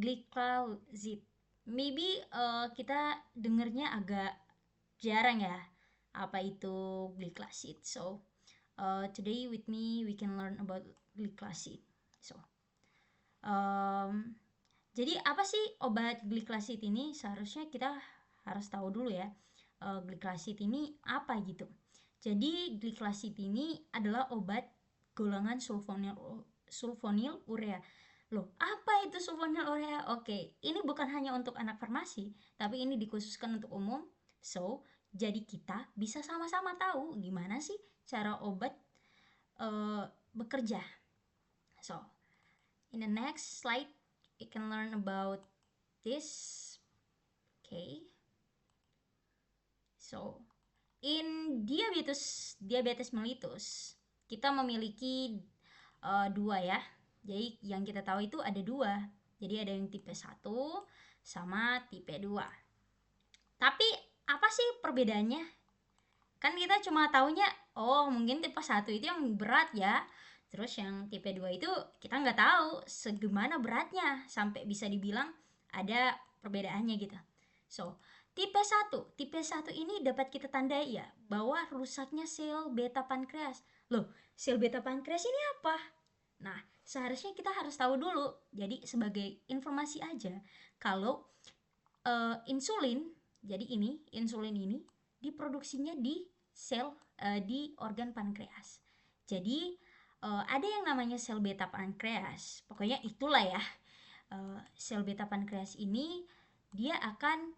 glycoside. Maybe kita dengernya agak jarang ya apa itu glycoside. So today with me we can learn about glycoside. So um, jadi apa sih obat glycoside ini? Seharusnya kita harus tahu dulu ya, glycoside ini apa gitu. Jadi glycoside ini adalah obat golongan sulfonyl urea. Loh, apa itu sulfonyl urea? Oke, ini bukan hanya untuk anak farmasi, tapi ini dikhususkan untuk umum. So, jadi kita bisa sama-sama tahu gimana sih cara obat bekerja. So, in the next slide, we can learn about this. Okay. So, in diabetes mellitus, kita memiliki dua ya. Jadi yang kita tahu itu ada dua. Jadi ada yang tipe 1 sama tipe 2. Tapi apa sih perbedaannya? Kan kita cuma taunya, oh mungkin tipe 1 itu yang berat ya. Terus yang tipe 2 itu kita nggak tahu segimana beratnya sampai bisa dibilang ada perbedaannya gitu. So, tipe 1 ini dapat kita tandai ya bahwa rusaknya sel beta pankreas. Loh, sel beta pankreas ini apa? Nah, seharusnya kita harus tahu dulu. Jadi sebagai informasi aja, kalau insulin, jadi insulin ini diproduksinya di sel di organ pankreas. Jadi ada yang namanya sel beta pankreas. Pokoknya itulah ya. Sel beta pankreas ini dia akan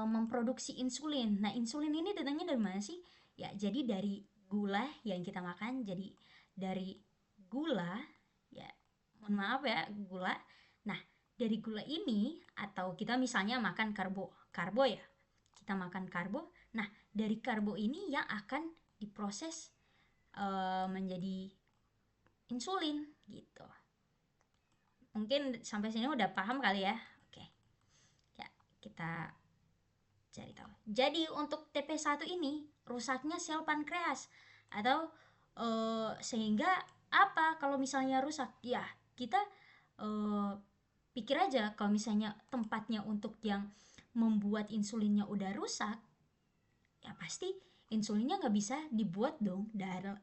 memproduksi insulin. Nah, insulin ini datangnya dari mana sih? Ya, jadi dari gula yang kita makan. Jadi dari gula, ya mohon maaf ya, gula. Nah, dari gula ini atau kita misalnya makan karbo ya. Kita makan karbo. Nah, dari karbo ini yang akan diproses menjadi insulin gitu. Mungkin sampai sini udah paham kali ya. Oke. Ya, kita cari tahu. Jadi untuk TP1 ini rusaknya sel pankreas atau sehingga apa kalau misalnya rusak? Ya, kita pikir aja kalau misalnya tempatnya untuk yang membuat insulinnya udah rusak, ya pasti insulinnya nggak bisa dibuat dong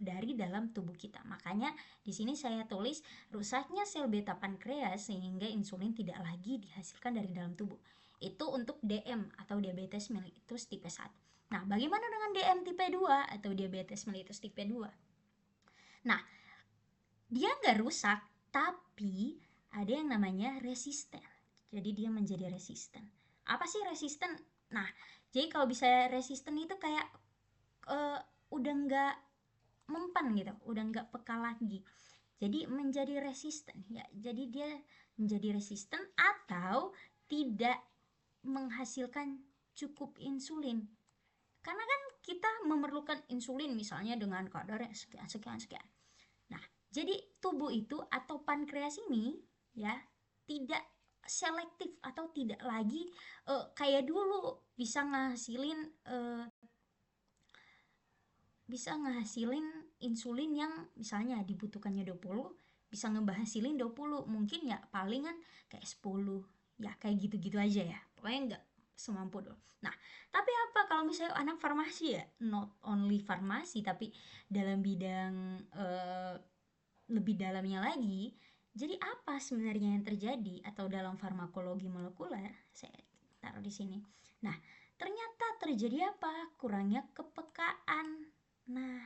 dari dalam tubuh kita. Makanya di sini saya tulis rusaknya sel beta pankreas sehingga insulin tidak lagi dihasilkan dari dalam tubuh. Itu untuk DM atau diabetes mellitus tipe 1. Nah, bagaimana dengan DM tipe 2 atau diabetes mellitus tipe 2? Nah, dia nggak rusak, tapi ada yang namanya resisten. Jadi dia menjadi resisten. Apa sih resisten? Nah, jadi kalau bisa resisten itu kayak udah nggak mempan gitu, udah nggak peka lagi. Jadi menjadi resisten ya. Jadi dia menjadi resisten atau tidak menghasilkan cukup insulin. Karena kan kita memerlukan insulin misalnya dengan kadar sekian. Nah, jadi tubuh itu atau pankreas ini ya tidak selektif atau tidak lagi kayak dulu bisa ngehasilin insulin yang misalnya dibutuhkannya 20 bisa ngehasilin 20, mungkin ya palingan kayak 10 ya kayak gitu-gitu aja ya, pokoknya nggak semampu dulu. Nah, tapi apa kalau misalnya anak farmasi ya, not only farmasi tapi dalam bidang lebih dalamnya lagi. Jadi apa sebenarnya yang terjadi atau dalam farmakologi molekuler saya taruh di sini. Nah, ternyata terjadi apa? Kurangnya kepekaan. Nah,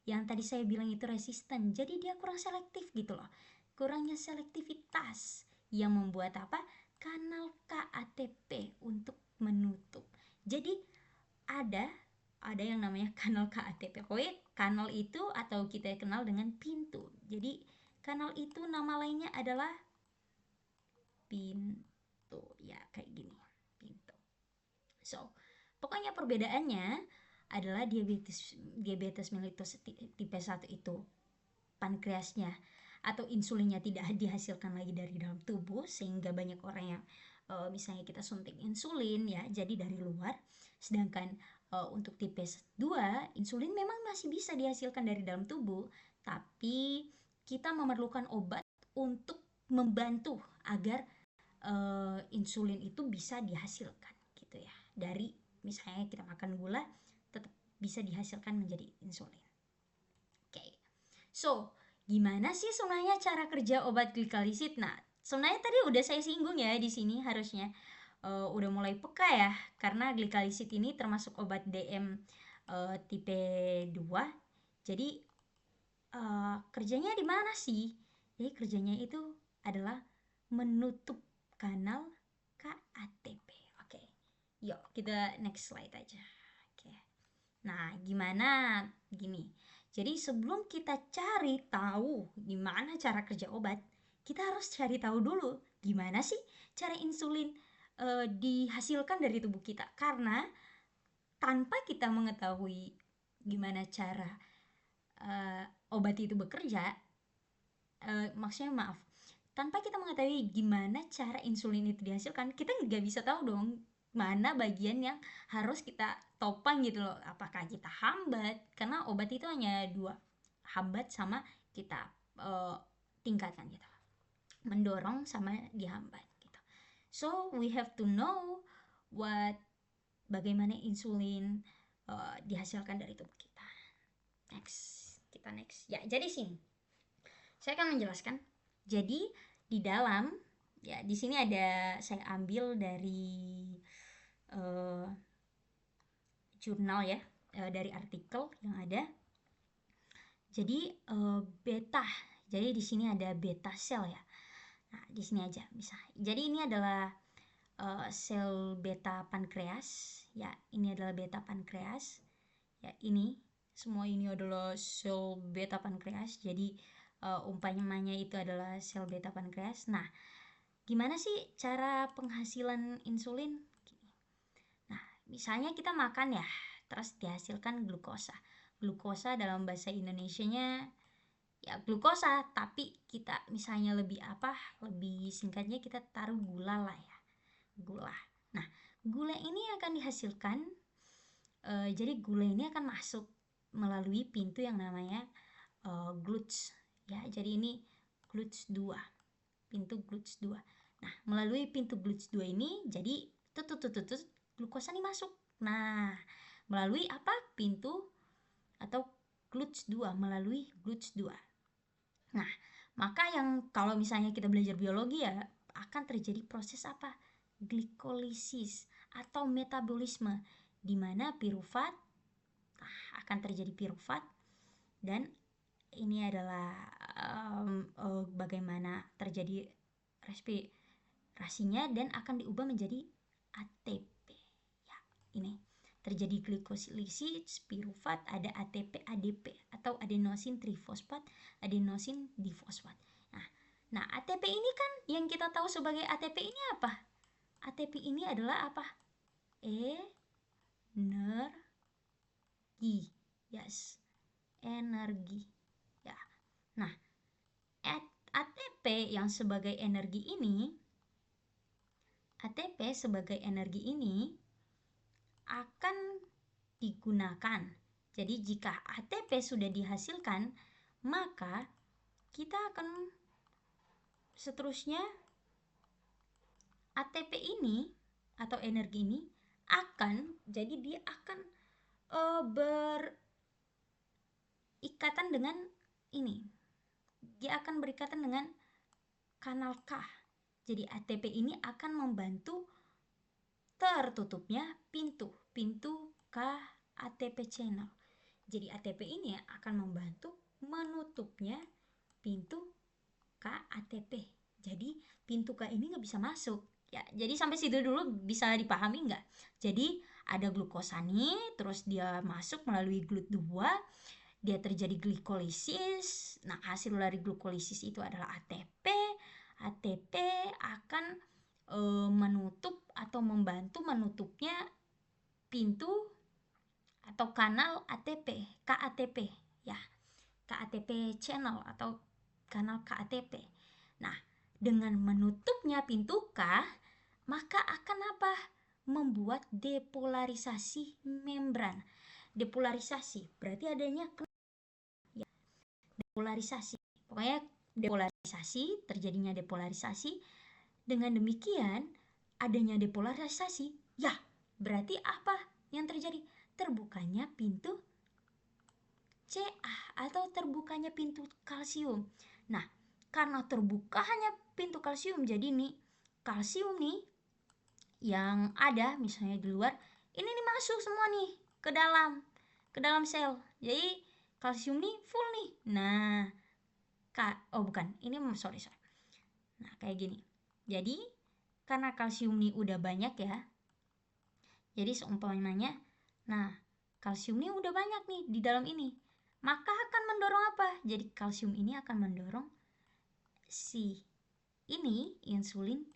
yang tadi saya bilang itu resisten. Jadi dia kurang selektif gitu loh. Kurangnya selektivitas yang membuat apa? Kanal KATP untuk menutup. Jadi ada ada yang namanya kanal KATP. Pokoknya kanal itu atau kita kenal dengan pintu. Jadi kanal itu nama lainnya adalah pintu. Ya, kayak gini. Pintu. So, pokoknya perbedaannya adalah diabetes mellitus tipe 1 itu pankreasnya atau insulinnya tidak dihasilkan lagi dari dalam tubuh sehingga banyak orang yang misalnya kita suntik insulin ya jadi dari luar, sedangkan untuk tipe 2 insulin memang masih bisa dihasilkan dari dalam tubuh tapi kita memerlukan obat untuk membantu agar insulin itu bisa dihasilkan gitu ya. Dari misalnya kita makan gula, tetap bisa dihasilkan menjadi insulin. Oke. So, gimana sih sebenarnya cara kerja obat glikolisid? Nah, sebenarnya tadi udah saya singgung ya di sini, harusnya udah mulai peka ya, karena glikolisid ini termasuk obat DM tipe 2. Jadi kerjanya di mana sih? Jadi kerjanya itu adalah menutup kanal KATP. Oke. Yuk, kita next slide aja. Oke. Nah, gimana? Gini. Jadi sebelum kita cari tahu gimana cara kerja obat, kita harus cari tahu dulu gimana sih cara insulin dihasilkan dari tubuh kita. Karena tanpa kita mengetahui gimana cara obat itu bekerja, maksudnya maaf, tanpa kita mengetahui gimana cara insulin itu dihasilkan, kita nggak bisa tahu dong mana bagian yang harus kita topang gitu loh. Apakah kita hambat, karena obat itu hanya dua, hambat sama kita tingkatkan gitu, mendorong sama dihambat gitu. So we have to know bagaimana insulin dihasilkan dari tubuh kita. Kita next ya. Jadi sini saya akan menjelaskan. Jadi di dalam ya, di sini ada, saya ambil dari jurnal ya, dari artikel yang ada. Jadi beta. Jadi di sini ada beta sel ya. Nah, di sini aja bisa. Jadi ini adalah sel beta pankreas ya. Ini adalah beta pankreas. Ya, ini semua ini adalah sel beta pankreas. Jadi umpamanya itu adalah sel beta pankreas. Nah, gimana sih cara penghasilan insulin? Nah, misalnya kita makan ya, terus dihasilkan glukosa. Glukosa dalam bahasa Indonesianya ya glukosa, tapi kita misalnya lebih singkatnya kita taruh gula lah ya, gula. Nah, gula ini akan dihasilkan, jadi gula ini akan masuk melalui pintu yang namanya GLUTS ya. Jadi ini GLUTS 2, pintu GLUTS 2. Nah, melalui pintu GLUTS 2 ini jadi glukosa ini masuk. Nah, melalui apa? Pintu atau GLUTS 2, melalui GLUTS 2. Nah, maka yang kalau misalnya kita belajar biologi ya, akan terjadi proses apa? Glikolisis atau metabolisme, di mana pirufat akan terjadi pirufat, dan ini adalah bagaimana terjadi respirasinya, dan akan diubah menjadi ATP ya. Ini terjadi glikolisis pirufat, ada ATP ADP atau adenosin trifosfat, adenosin difosfat. Nah, ATP ini kan yang kita tahu sebagai ATP ini apa? ATP ini adalah apa? Energi. Yes, energi ya. Nah, ATP yang sebagai energi ini, ATP sebagai energi ini akan digunakan. Jadi jika ATP sudah dihasilkan, maka kita akan seterusnya ATP ini atau energi ini akan, jadi dia akan berikatan dengan ini. Dia akan berikatan dengan kanal K. Jadi ATP ini akan membantu tertutupnya pintu K ATP channel. Jadi ATP ini akan membantu menutupnya pintu K ATP. Jadi pintu K ini nggak bisa masuk ya. Jadi sampai situ dulu bisa dipahami nggak? Jadi ada glukosa nih, terus dia masuk melalui GLUT2, dia terjadi glikolisis. Nah, hasil dari glikolisis itu adalah ATP. ATP akan menutup atau membantu menutupnya pintu atau kanal ATP, KATP ya. KATP channel atau kanal KATP. Nah, dengan menutupnya pintu K, maka akan apa? Membuat depolarisasi membran. Depolarisasi berarti adanya ya, depolarisasi. Pokoknya depolarisasi, terjadinya depolarisasi Dengan demikian, adanya depolarisasi, ya berarti apa yang terjadi? Terbukanya pintu Ca atau terbukanya pintu kalsium. Nah, karena terbukanya pintu kalsium, jadi nih kalsium nih yang ada misalnya di luar ini nih masuk semua nih ke dalam sel. Jadi kalsium nih full nih. Nah, bukan, ini sorry. Nah, kayak gini. Jadi karena kalsium nih udah banyak ya. Jadi seumpamanya, nah kalsium nih udah banyak nih di dalam ini. Maka akan mendorong apa? Jadi kalsium ini akan mendorong si ini insulin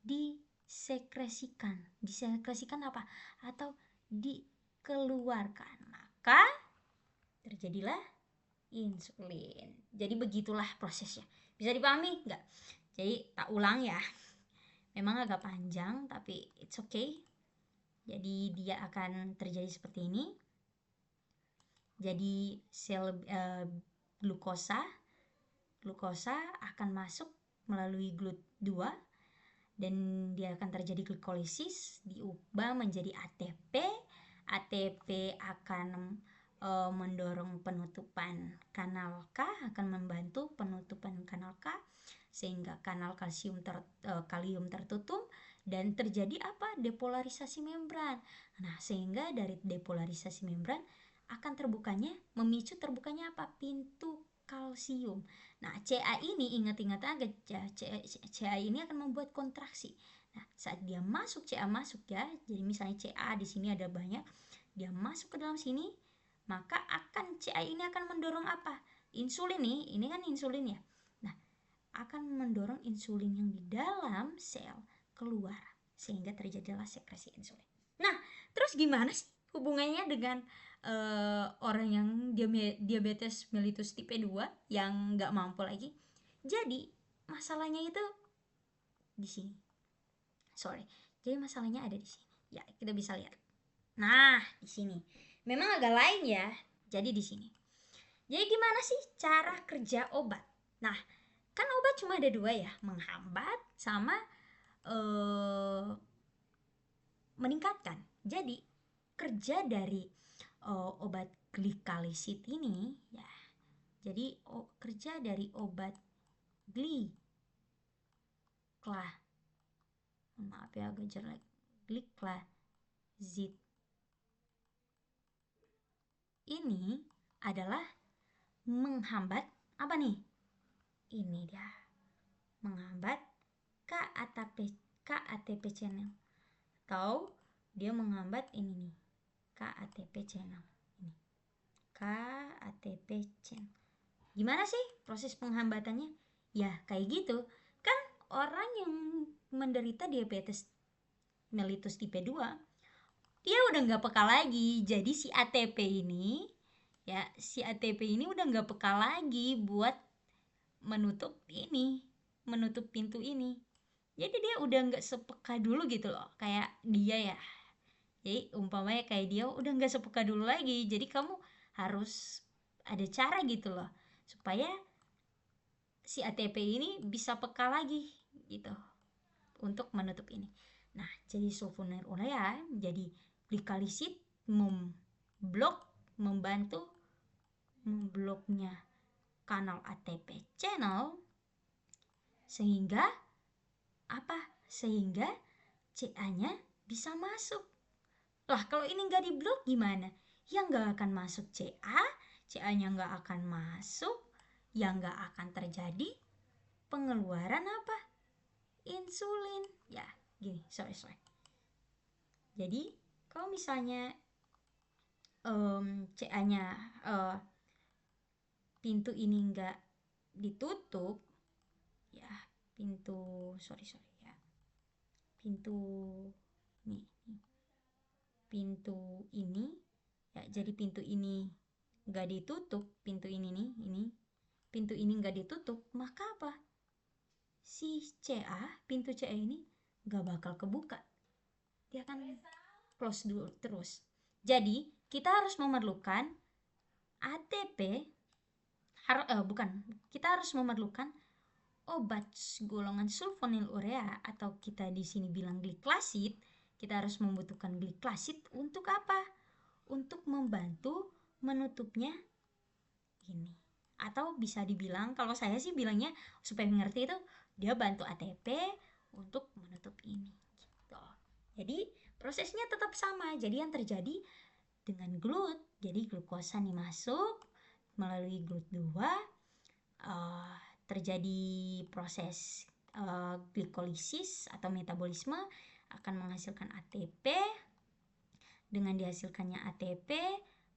disekresikan. Disekresikan apa? Atau dikeluarkan. Maka terjadilah insulin. Jadi begitulah prosesnya. Bisa dipahami nggak? Jadi tak ulang ya. Memang agak panjang tapi it's okay. Jadi dia akan terjadi seperti ini. Jadi sel glukosa akan masuk melalui GLUT2 dan dia akan terjadi glikolisis, diubah menjadi ATP. ATP akan mendorong penutupan kanal K, akan membantu penutupan kanal K sehingga kanal kalium tertutup dan terjadi apa? Depolarisasi membran. Nah, sehingga dari depolarisasi membran akan memicu terbukanya apa? Pintu kalsium. Nah, Ca ini ingat-ingat aja, Ca ini akan membuat kontraksi. Nah, saat dia masuk, Ca masuk ya. Jadi misalnya Ca di sini ada banyak, dia masuk ke dalam sini, maka akan Ca ini akan mendorong apa? Insulin nih, ini kan insulin ya. Nah, akan mendorong insulin yang di dalam sel keluar sehingga terjadilah sekresi insulin. Nah, terus gimana sih hubungannya dengan orang yang diabetes mellitus tipe 2 yang nggak mampu lagi? Jadi masalahnya itu di sini. Jadi masalahnya ada di sini. Ya, kita bisa lihat. Nah, di sini. Memang agak lain ya. Jadi di sini. Jadi gimana sih cara kerja obat? Nah, kan obat cuma ada dua ya, menghambat sama meningkatkan. Jadi kerja dari obat glikalisid ini ya. Jadi kerja dari obat glikalizid ini adalah menghambat apa nih? Ini dia. Menghambat KATP channel. Atau dia menghambat ini nih. KATP channel. Ini. KATP channel. Gimana sih proses penghambatannya? Ya, kayak gitu. Kan orang yang menderita diabetes mellitus tipe 2, dia udah nggak peka lagi. Jadi si ATP ini udah nggak peka lagi buat menutup pintu ini. Jadi dia udah nggak sepeka dulu gitu loh, kayak dia ya. Jadi umpamanya kayak dia udah nggak sepeka dulu lagi. Jadi kamu harus ada cara gitu loh supaya si ATP ini bisa peka lagi gitu untuk menutup ini. Nah, jadi sulfonylurea jadi glikalisid membloknya kanal ATP channel sehingga CA-nya bisa masuk. Lah, kalau ini nggak diblok gimana? Ya nggak akan masuk CA-nya nggak akan masuk, ya nggak akan terjadi pengeluaran apa? Insulin. Ya, gini, sorry. Jadi, kalau misalnya CA-nya pintu ini nggak ditutup, ya pintu ini ya, jadi pintu ini nggak ditutup, pintu ini nggak ditutup, maka apa? Si pintu CA ini nggak bakal kebuka, dia akan close dulu terus. Jadi kita harus memerlukan ATP, kita harus memerlukan obat golongan sulfonylurea atau kita di sini bilang glikosid, kita harus membutuhkan glikosid untuk apa? Untuk membantu menutupnya ini. Atau bisa dibilang, kalau saya sih bilangnya supaya mengerti itu, dia bantu ATP untuk menutup ini gitu. Jadi prosesnya tetap sama. Jadi yang terjadi dengan GLUT, jadi glukosa nih masuk melalui GLUT2, terjadi proses glikolisis atau metabolisme, akan menghasilkan ATP. Dengan dihasilkannya ATP,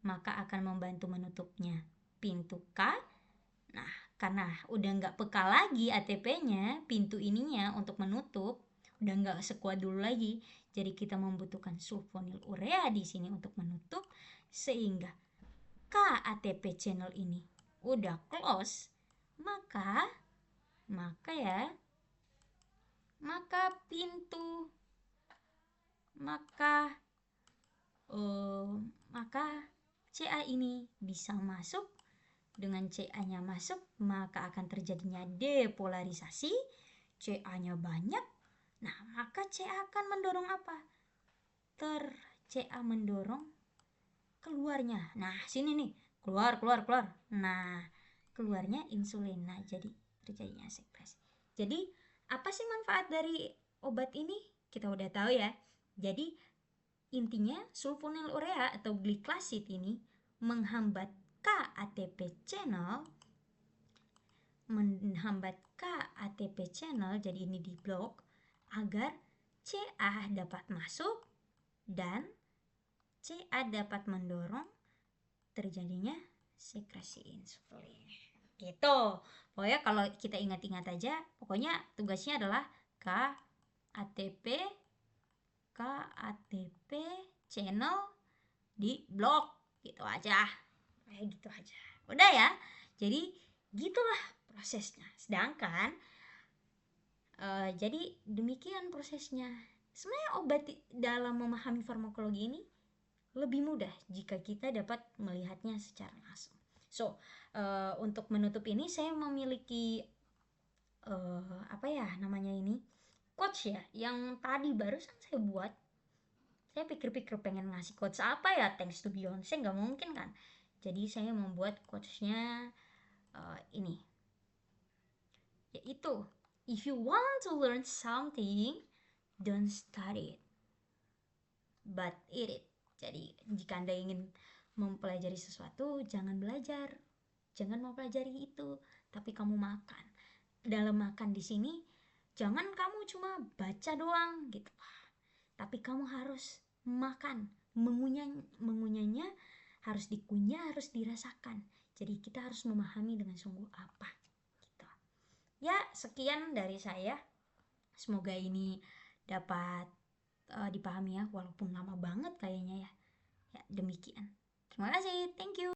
maka akan membantu menutupnya pintu K. Nah, karena udah nggak peka lagi ATP-nya, pintu ininya untuk menutup, udah nggak sekuat dulu lagi. Jadi kita membutuhkan sulfonylurea di sini untuk menutup, sehingga KATP channel ini udah close, maka pintu maka CA ini bisa masuk. Dengan CA-nya masuk, maka akan terjadinya depolarisasi. CA-nya banyak. Nah, maka CA akan mendorong apa? CA mendorong keluarnya. Nah, sini nih, keluar. Nah, keluarnya insulin. Nah, jadi terjadinya sekresi. Jadi, apa sih manfaat dari obat ini? Kita udah tahu ya. Jadi, intinya sulfonylurea atau glikosid ini menghambat KATP channel, jadi ini diblok agar CA dapat masuk dan CA dapat mendorong terjadinya sekresi insulin. Gitu. Pokoknya kalau kita ingat-ingat aja, pokoknya tugasnya adalah KATP channel di blok, gitu aja. Kayak gitu aja. Udah ya. Jadi gitulah prosesnya. Sedangkan jadi demikian prosesnya. Sebenarnya obat dalam memahami farmakologi ini lebih mudah jika kita dapat melihatnya secara langsung. So, untuk menutup ini saya memiliki quotes ya, yang tadi barusan saya buat. Saya pikir-pikir pengen ngasih quotes apa ya, thanks to Beyonce, nggak mungkin kan. Jadi saya membuat quotesnya ini, yaitu if you want to learn something, don't study it, but eat it. Jadi jika Anda ingin mempelajari sesuatu, jangan belajar, jangan mempelajari itu, tapi kamu makan. Dalam makan di sini, jangan kamu cuma baca doang gitu, tapi kamu harus makan, mengunyahnya harus dikunyah, harus dirasakan. Jadi kita harus memahami dengan sungguh apa gitu. Ya, sekian dari saya. Semoga ini dapat dipahami ya, walaupun lama banget kayaknya ya. Ya, demikian. Terima kasih. Thank you.